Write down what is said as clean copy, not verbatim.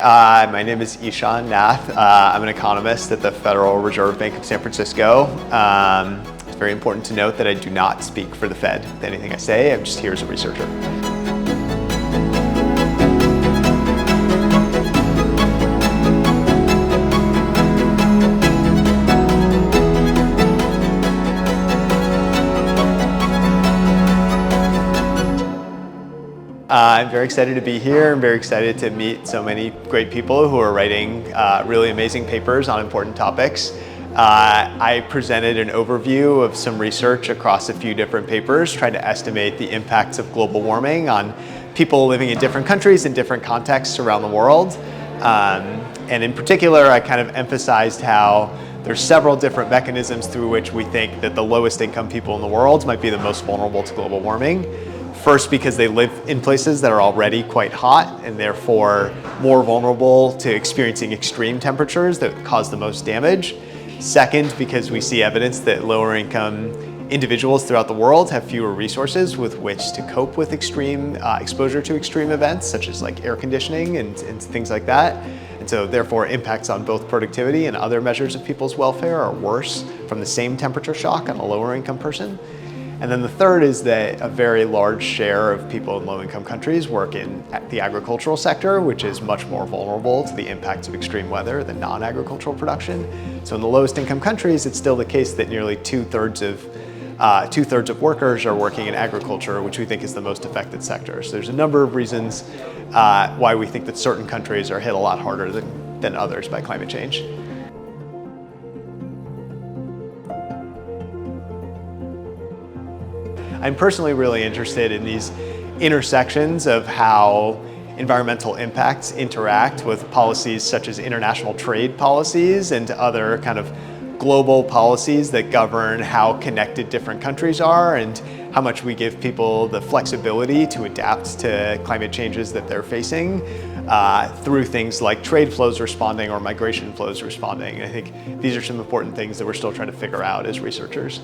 My name is Ishan Nath. I'm an economist at the Federal Reserve Bank of San Francisco. It's very important to note that I do not speak for the Fed with anything I say. I'm just here as a researcher. I'm very excited to be here. I'm very excited to meet so many great people who are writing really amazing papers on important topics. I presented an overview of some research across a few different papers, trying to estimate the impacts of global warming on people living in different countries and different contexts around the world. And in particular, I kind of emphasized how there's several different mechanisms through which we think that the lowest income people in the world might be the most vulnerable to global warming. First, because they live in places that are already quite hot and therefore more vulnerable to experiencing extreme temperatures that cause the most damage. Second, because we see evidence that lower income individuals throughout the world have fewer resources with which to cope with extreme exposure to extreme events, such as like air conditioning and things like that. And so therefore impacts on both productivity and other measures of people's welfare are worse from the same temperature shock on a lower income person. And then the third is that a very large share of people in low-income countries work in the agricultural sector, which is much more vulnerable to the impacts of extreme weather than non-agricultural production. So in the lowest income countries, it's still the case that nearly two-thirds of workers are working in agriculture, which we think is the most affected sector. So there's a number of reasons why we think that certain countries are hit a lot harder than others by climate change. I'm personally really interested in these intersections of how environmental impacts interact with policies such as international trade policies and other kind of global policies that govern how connected different countries are and how much we give people the flexibility to adapt to climate changes that they're facing through things like trade flows responding or migration flows responding. And I think these are some important things that we're still trying to figure out as researchers.